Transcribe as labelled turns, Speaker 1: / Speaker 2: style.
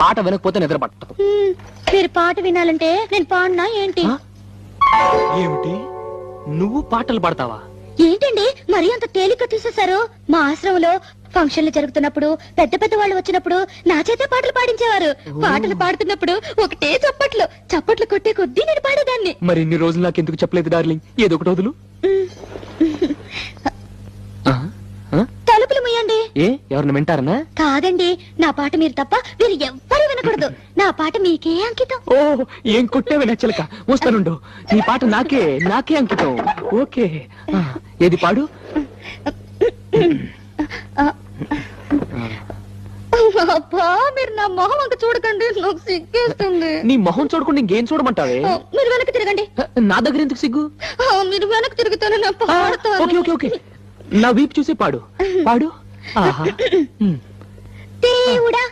Speaker 1: పాట వినకపోతే నిద్ర పట్టదు.
Speaker 2: మీరు పాట వినాలంటే నేను పాడినా ఏంటి?
Speaker 1: ఏమిటి, నువ్వు పాటలు పాడతావా?
Speaker 2: ఏంటండి మరీ అంత తేలిక తీసేశారు? మా ఆశ్రమంలో ఫంక్షన్లు జరుగుతున్నప్పుడు పెద్ద పెద్ద వాళ్ళు వచ్చినప్పుడు నా చేతే పాటలు పాడించేవారు. పాటలు పాడుతున్నప్పుడు ఒకటే చప్పట్లు చప్పట్లు కొట్టే కొద్దీ నేను పాడేదాన్ని.
Speaker 1: మరి ఇన్ని రోజులు నాకు ఎందుకు చెప్పలేదు డార్లింగ్? ఏదో ఒకటి వదులు.
Speaker 2: తలుపులు ముయ్యండి.
Speaker 1: ఏ ఎవరిని వింటారనా?
Speaker 2: కాదండి, నా పాట మీరు తప్ప మీరు ఎవ్వరూ వినకూడదు. నా పాట మీకే అంకితం.
Speaker 1: ఓ ఏం కొట్టేవి నచ్చలక. వస్తానుండు, నీ పాట నాకే అంకితం. ఓకే, ఏది పాడు.
Speaker 2: అబ్బా, మీరు నా మొహం అంక చూడకండి, నాకు సిగ్గేస్తుంది.
Speaker 1: నీ మొహం చూడకుండా ఇంకేం చూడమంటావే?
Speaker 2: మీరు వెనక్కి తిరగండి.
Speaker 1: నా దగ్గర ఎందుకు సిగ్గు?
Speaker 2: మీరు వెనక్కి తిరుగుతాను, నా పాడతాను.
Speaker 1: ఓకే ఓకే ఓకే, నా వీపు చూసి పాడు. పాడు. ఆహా.
Speaker 2: దేవుడా